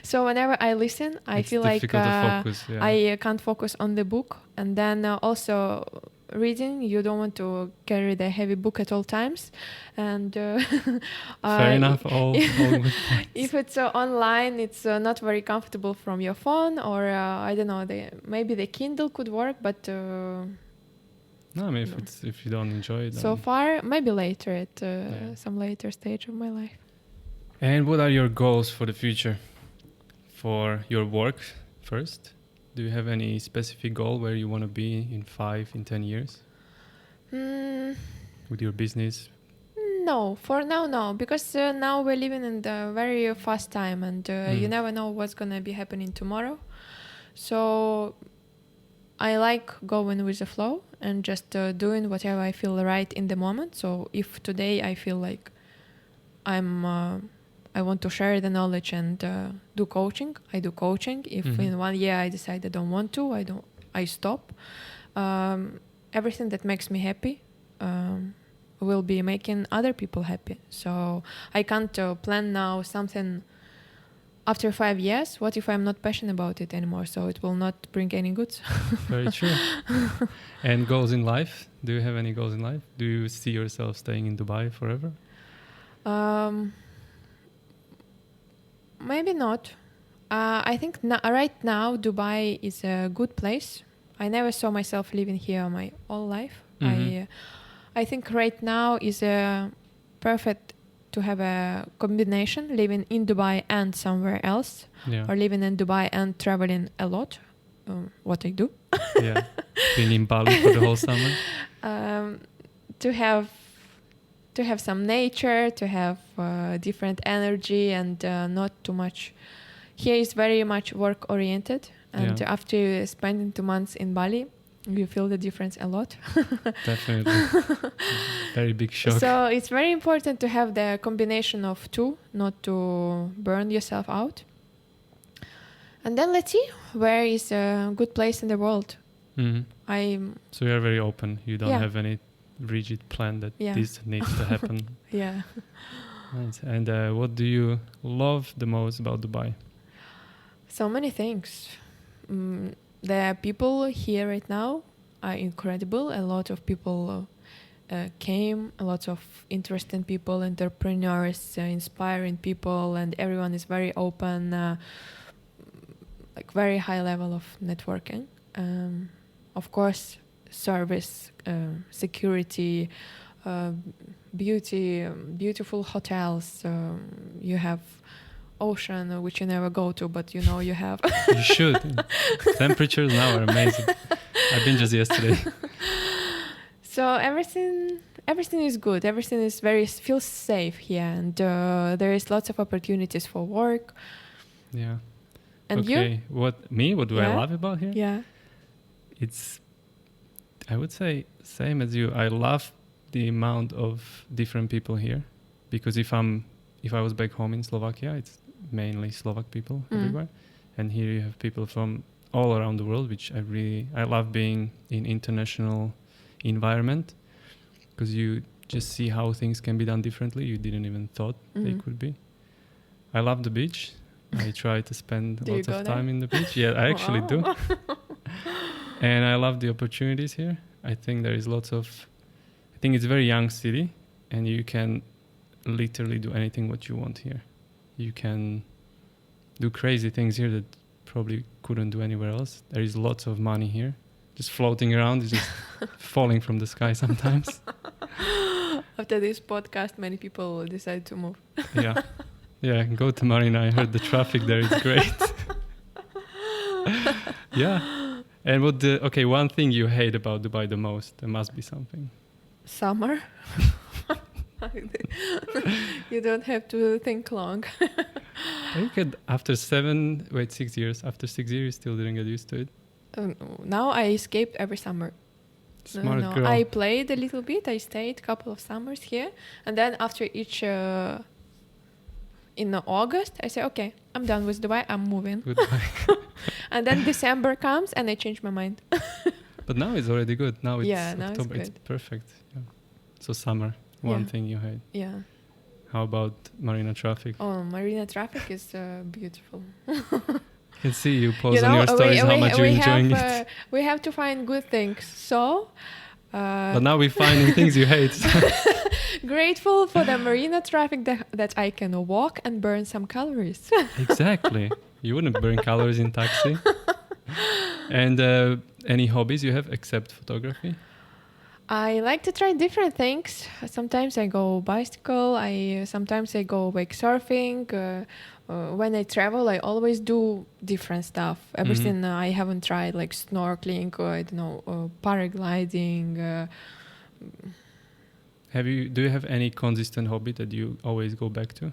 So whenever I listen, I feel like difficult to focus, yeah. I can't focus on the book. And then also reading, you don't want to carry the heavy book at all times. And fair enough. All good points. if it's online, it's not very comfortable from your phone, or I don't know. Maybe the Kindle could work, but. No, I mean, if you don't enjoy it. So far, maybe later at some later stage of my life. And what are your goals for the future? For your work first? Do you have any specific goal where you want to be in 5, in 10 years? With your business? No, for now, no. Because now we're living in the very fast time, and you never know what's going to be happening tomorrow. So I like going with the flow and just doing whatever I feel right in the moment. So if today I feel like I want to share the knowledge and do coaching, I do coaching. If in 1 year I decide I don't want to, I stop. Everything that makes me happy will be making other people happy. So I can't plan now something after 5 years. What if I'm not passionate about it anymore? So it will not bring any goods. Very true. And goals in life? Do you have any goals in life? Do you see yourself staying in Dubai forever? Maybe not. I think right now Dubai is a good place. I never saw myself living here my whole life. I think right now is perfect to have a combination, living in Dubai and somewhere else, or living in Dubai and traveling a lot, what I do. Yeah, being in Bali for the whole summer. To have some nature, to have different energy, and not too much. Here is very much work oriented, and after spending 2 months in Bali, you feel the difference a lot. Definitely. Very big shock. So it's very important to have the combination of two, not to burn yourself out. And then let's see where is a good place in the world. So you're very open. You don't have any rigid plan that this needs to happen. Yeah. Nice. And what do you love the most about Dubai? So many things. The people here right now are incredible. A lot of people came, a lot of interesting people, entrepreneurs, inspiring people, and everyone is very open, like very high level of networking. Of course, service, security, beauty, beautiful hotels. You have ocean, which you never go to, but you know you have. You should. Temperatures now are amazing. I've been just yesterday. So everything is good. Everything is feels safe here, and there is lots of opportunities for work. Yeah. And you? What do I love about here? Yeah. It's, I would say, same as you. I love the amount of different people here, because if I was back home in Slovakia, it's mainly Slovak people everywhere, and here you have people from all around the world, which I love being in international environment, because you just see how things can be done differently. You didn't even thought they could be. I love the beach. I try to spend lots of time in the beach. Yeah, I actually do. And I love the opportunities here. I think there is I think it's a very young city, and you can literally do anything what you want here. You can do crazy things here that probably couldn't do anywhere else. There is lots of money here, just floating around. It's just falling from the sky sometimes. After this podcast, many people decide to move. Yeah, go to Marina. I heard the traffic there is great. Yeah. And one thing you hate about Dubai the most? There must be something. Summer. You don't have to think long. You could, after 6 years, you still didn't get used to it? Now I escape every summer. Smart no. girl. I played a little bit. I stayed a couple of summers here. And then after each... in August, I say, okay, I'm done with Dubai. I'm moving. Goodbye. And then December comes and I change my mind. But now it's already good. Now it's now October. it's It's good. perfect. Yeah. So summer, one Yeah. thing you hate. Yeah. How about marina traffic? Oh, marina traffic is beautiful. I can see you post on your stories how much you're enjoying it. We have to find good things. So... But now we're finding things you hate. Grateful for the marina traffic that I can walk and burn some calories. Exactly. You wouldn't burn calories in taxi. And any hobbies you have except photography? I like to try different things. Sometimes I go bicycle. Sometimes I go wake surfing. When I travel, I always do different stuff. Everything I haven't tried, like snorkeling or I don't know, paragliding. Do you have any consistent hobby that you always go back to?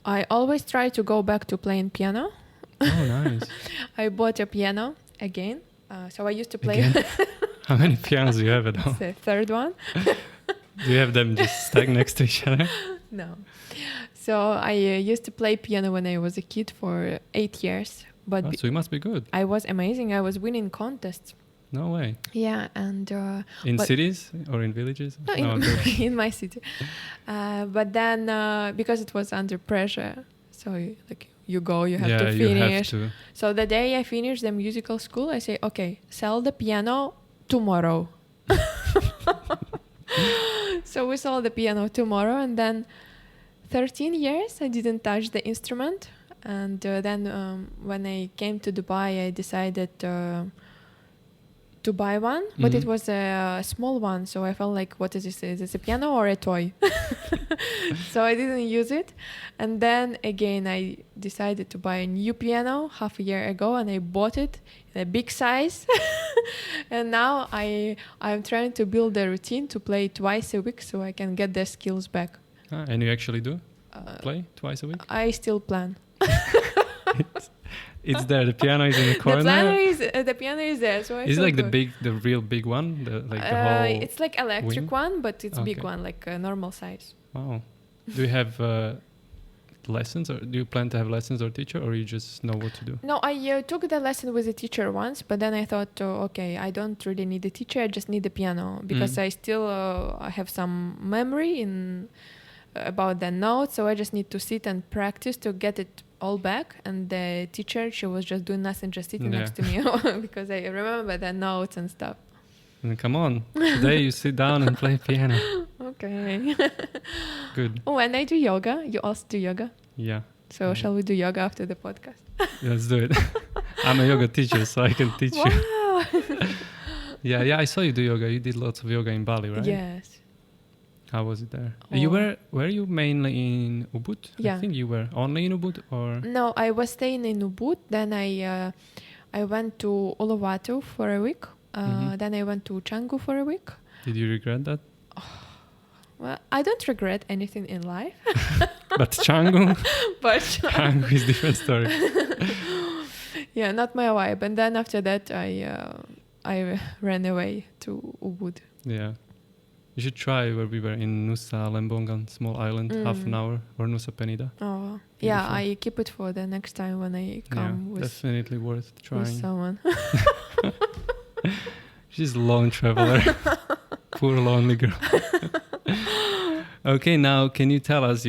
I always try to go back to playing piano. Oh, nice. I bought a piano again. So I used to play. Again? How many pianos do you have at home? The third one. Do you have them just stacked next to each other? No. So I used to play piano when I was a kid for 8 years. But So you must be good. I was amazing. I was winning contests. No way. Yeah, and in cities or in villages? No, in my city. But then because it was under pressure, so you go, you have to finish. You have to. So the day I finish the musical school, I say, okay, sell the piano tomorrow. So we sold the piano tomorrow, and then 13 years I didn't touch the instrument. And then when I came to Dubai, I decided to buy one, but it was a small one. So I felt like, what is this? Is this a piano or a toy? So I didn't use it. And then again, I decided to buy a new piano half a year ago, and I bought it in a big size. And now I'm trying to build a routine to play twice a week so I can get the skills back. And you actually do play twice a week? I still plan. It's there. The piano is in the corner. The piano is there. So is it like the real big one? The whole it's like electric wing? one, but it's big one, like a normal size. Wow. Do you have lessons, or do you plan to have lessons or teacher, or you just know what to do? No, I took the lesson with a teacher once, but then I thought, okay, I don't really need a teacher. I just need the piano because I still I have some memory about the notes, so I just need to sit and practice to get it all back. And the teacher, she was just doing nothing, just sitting next to me because I remember the notes and stuff. And come on, today you sit down and play piano. Okay. Good. Oh, and I do yoga. You also do yoga? Yeah. So shall we do yoga after the podcast? Let's do it. I'm a yoga teacher, so I can teach you. Yeah, I saw you do yoga. You did lots of yoga in Bali, right? Yes. How was it there? Were you mainly in Ubud? Yeah. I think you were only in Ubud, or? No, I was staying in Ubud. Then I went to Uluwatu for a week. Then I went to Canggu for a week. Did you regret that? Well, I don't regret anything in life. But Canggu? But Canggu is a different story. Yeah, not my vibe. And then after that, I ran away to Ubud. Yeah. You should try where we were in Nusa Lembongan, small island, half an hour, or Nusa Penida. Oh, Beautiful. Yeah, I keep it for the next time when I come with definitely worth trying. someone. She's a lone traveler. Poor lonely girl. Okay, now can you tell us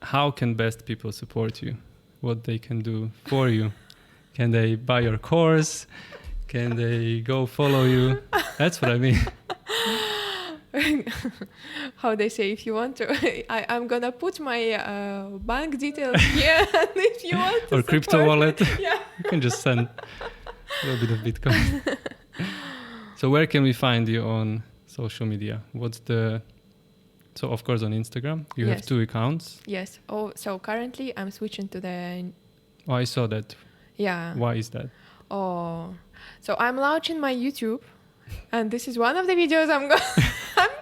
how can best people support you? What they can do for you? Can they buy your course? Can they go follow you? That's what I mean. How they say, if you want to, I'm gonna put my bank details here, and if you want to or crypto wallet, yeah. you can just send a little bit of Bitcoin. So where can we find you on social media? So of course on Instagram, you have 2 accounts. Yes. Oh, so currently I'm switching to the. Oh, I saw that. Yeah. Why is that? Oh, so I'm launching my YouTube, and this is one of the videos I'm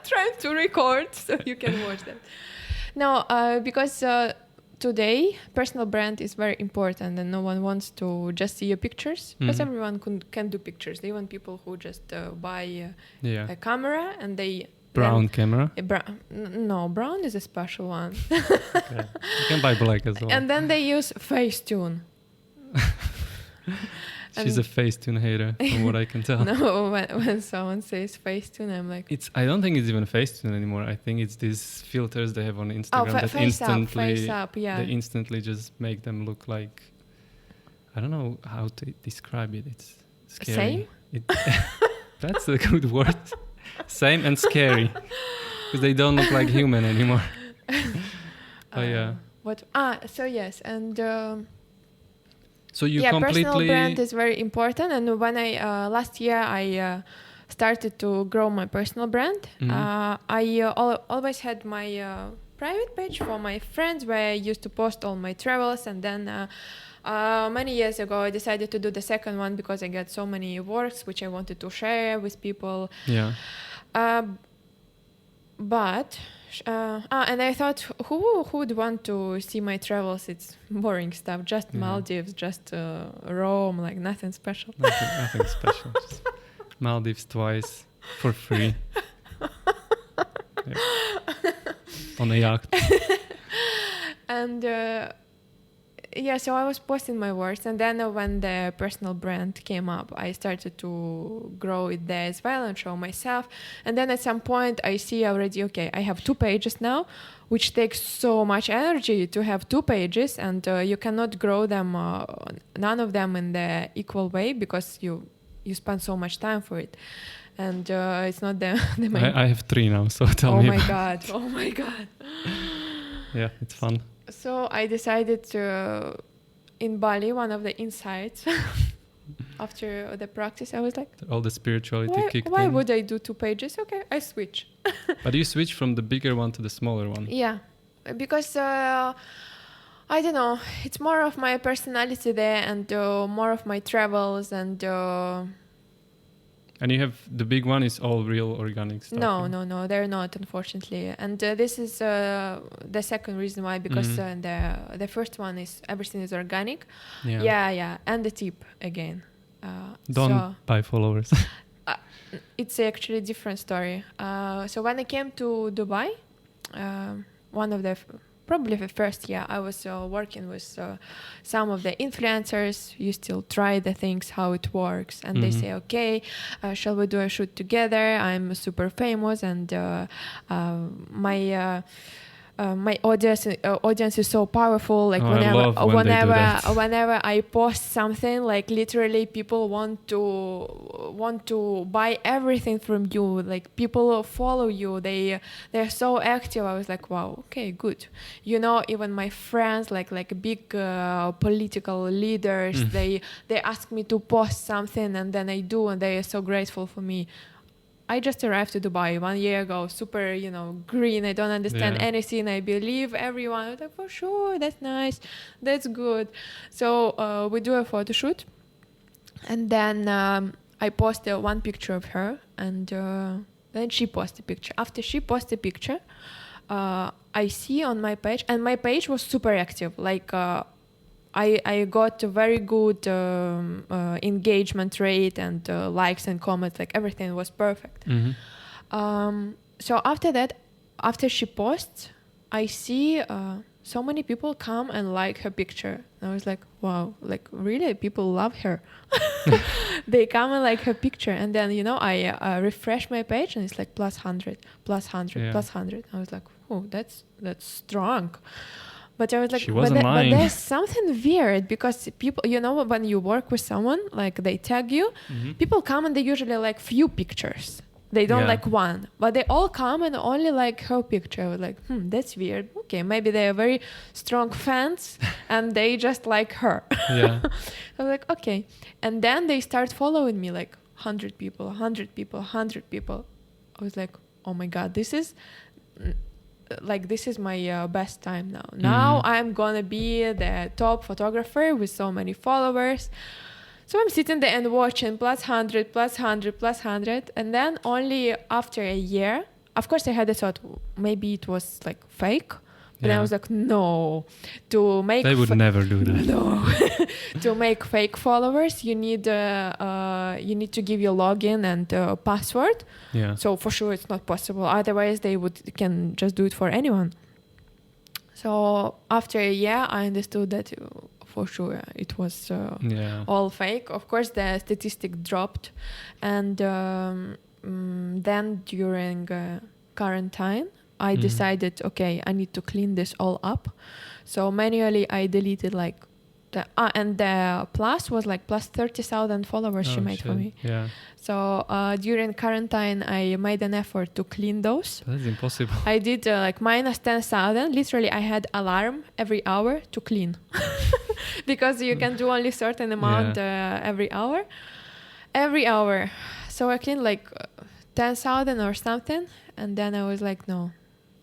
trying to record, so you can watch that. No, because today personal brand is very important, and no one wants to just see your pictures, because everyone can do pictures. Even people who just buy a camera and they brown camera. No, brown is a special one. Okay. You can buy black as well. And then they use Facetune. She's a Facetune hater, from what I can tell. No, when someone says Facetune, I'm like... I don't think it's even Facetune anymore. I think it's these filters they have on Instagram that face up, yeah. They instantly just make them look like... I don't know how to describe it. It's scary. Same? That's a good word. Same and scary. Because they don't look like human anymore. Yeah. So yes, and... So you completely... personal brand is very important. And when last year I started to grow my personal brand, I always had my private page for my friends where I used to post all my travels. And then many years ago I decided to do the second one because I got so many works which I wanted to share with people. Yeah. And I thought, who would want to see my travels? It's boring stuff, just Maldives, just Rome, like nothing special. Nothing special. Just Maldives twice for free. On a yacht. And so I was posting my works, and then when the personal brand came up, I started to grow it there as well and show myself. And then at some point I see already, okay, I have 2 pages now, which takes so much energy to have 2 pages, and you cannot grow them, none of them in the equal way, because you spend so much time for it. And it's not the main... I have 3 now, so tell me. Oh my God. Yeah, it's fun. So I decided to, in Bali, one of the insights after the practice, I was like, all the spirituality kicked in. Why would I do 2 pages? Okay, I switch. But you switch from the bigger one to the smaller one. Yeah, because I don't know, it's more of my personality there, and more of my travels, and you have the big one is all real organic stuff. No, they're not, unfortunately. And this is the second reason why, because the first one is everything is organic. Yeah. And the tip again. Don't buy followers. It's actually a different story. So when I came to Dubai, one of the probably the first year I was working with some of the influencers. You still try the things, how it works, and they say, okay, shall we do a shoot together? I'm super famous, and my audience is so powerful. Like whenever I post something, like literally people want to buy everything from you. Like people follow you. They're so active. I was like, wow, okay, good. Even my friends, like big political leaders, they ask me to post something, and then I do, and they are so grateful for me. I just arrived to Dubai 1 year ago, super, green. I don't understand anything. I believe everyone. I was like, for sure, that's nice. That's good. So we do a photo shoot. And then I posted 1 picture of her. And then she posted a picture. After she posted a picture, I see on my page. And my page was super active. Like... I got a very good engagement rate, and likes and comments, like everything was perfect. So after that, after she posts, I see so many people come and like her picture. And I was like, wow, like really people love her. They come and like her picture. And then, I refresh my page and it's like +100, +100, +100. I was like, oh, that's strong. But I was like, but there's something weird, because people, when you work with someone, like they tag you, people come and they usually like few pictures. They don't like one, but they all come and only like her picture. I was like, that's weird. Okay, maybe they are very strong fans and they just like her. Yeah. I was like, okay. And then they start following me, like 100 people, 100 people, 100 people. I was like, oh my God, this is my best time now. Now I'm gonna be the top photographer with so many followers. So I'm sitting there and watching +100, +100, +100. And then only after a year, of course I had a thought, maybe it was like fake. And I was like, no, to make they would never do that. No, to make fake followers, you need to give your login and password. Yeah. So for sure, it's not possible. Otherwise, they can just do it for anyone. So after a year, I understood that for sure it was all fake. Of course, the statistic dropped, and then during quarantine, I decided, okay, I need to clean this all up. So manually, I deleted and the plus was like plus 30,000 followers she made for me. Yeah. So during quarantine, I made an effort to clean those. That's impossible. I did minus 10,000. Literally, I had alarm every hour to clean because you can do only certain amount every hour. Every hour. So I cleaned 10,000 or something. And then I was like, no,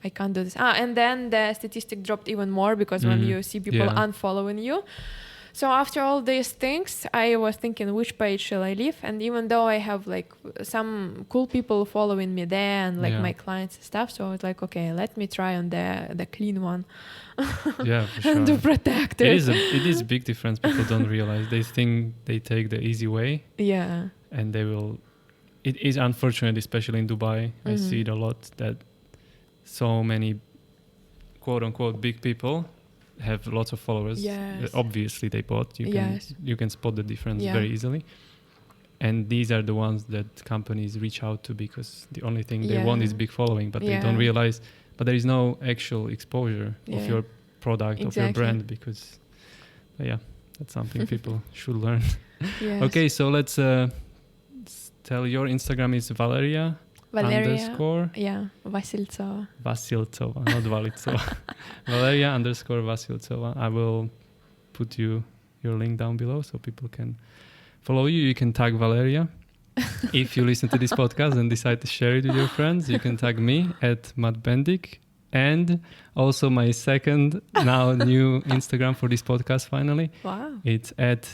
I can't do this. And then the statistic dropped even more because when you see people unfollowing you. So after all these things, I was thinking, which page shall I leave? And even though I have some cool people following me there and my clients and stuff, so I was like, okay, let me try on the clean one. Yeah, for sure. And to protect it. It is a big difference. People don't realize. They think they take the easy way. Yeah. And they will. It is unfortunate, especially in Dubai. I see it a lot that so many quote-unquote big people have lots of followers. Yes. Obviously, they bought. You can spot the difference very easily. And these are the ones that companies reach out to because the only thing they want is big following, but they don't realize. But there is no actual exposure of your product, of your brand, because, that's something people should learn. Yes. Okay, so let's tell your Instagram is Valeria _ Vasiltsova. Vasiltsova, not Valitsova. Valeria _ Vasiltsova. I will put your link down below so people can follow you. You can tag Valeria. If you listen to this podcast and decide to share it with your friends, you can tag me at Matt Bendik. And also my second now new Instagram for this podcast finally. Wow. It's at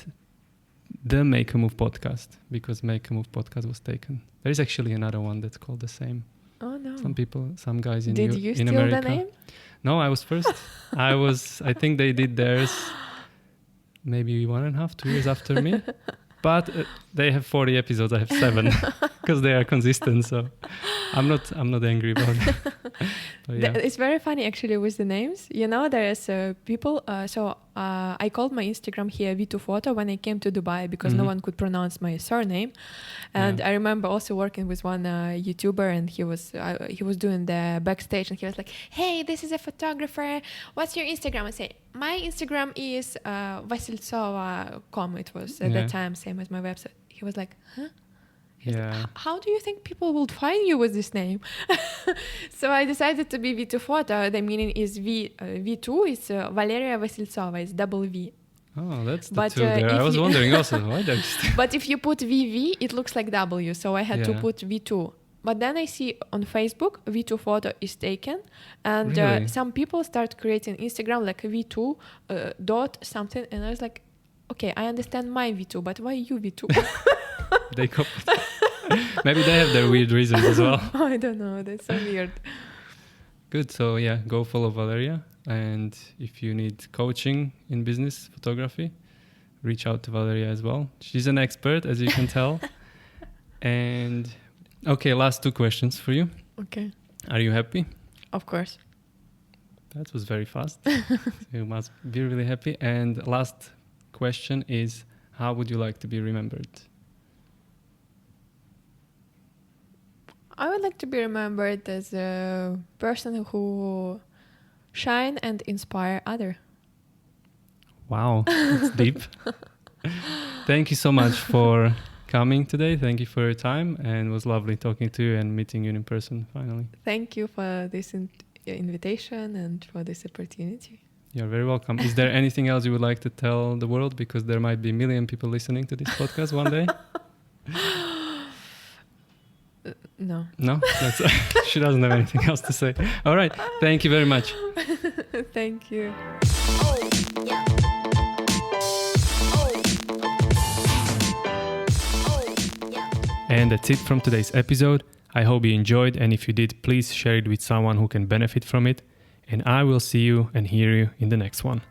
the Make a Move podcast because Make a Move podcast was taken. There is actually another one that's called the same. Oh no. Some guys in Did you in steal America. the name? No, I was first. I think they did theirs maybe 1.5, 2 years after me. But they have 40 episodes. I have 7 because they are consistent. So I'm not angry about it. But It's very funny actually with the names. You know, there's people. I called my Instagram here V2 Photo when I came to Dubai because no one could pronounce my surname. And I remember also working with one YouTuber, and he was doing the backstage, and he was like, "Hey, this is a photographer. What's your Instagram?" I say, "My Instagram is Vasiltsova.com." It was at that time same as my website. He was like, "Huh?" How do you think people would find you with this name? So I decided to be V2 Photo. The meaning is V2. It's Valeria Vasiltsova. It's double V. Oh, that's the two there. I was wondering also why there's. But if you put VV, it looks like W. So I had to put V2. But then I see on Facebook V2 Photo is taken, and Really? some people start creating Instagram like V2 dot something, and I was like, okay, I understand my V2, but why you V2? They copied. Maybe they have their weird reasons as well. I don't know. That's so weird. Good. So go follow Valeria. And if you need coaching in business photography, reach out to Valeria as well. She's an expert, as you can tell. And okay, last 2 questions for you. Okay. Are you happy? Of course. That was very fast. You must be really happy. And last question is, how would you like to be remembered? I would like to be remembered as a person who shine and inspire others. Wow, that's deep. Thank you so much for coming today. Thank you for your time, and it was lovely talking to you and meeting you in person finally. Thank you for this invitation and for this opportunity. You're very welcome. Is there anything else you would like to tell the world? Because there might be 1 million people listening to this podcast one day. No. No? She doesn't have anything else to say. All right. Thank you very much. Thank you. And that's it from today's episode. I hope you enjoyed, and if you did, please share it with someone who can benefit from it. and I will see you and hear you in the next one.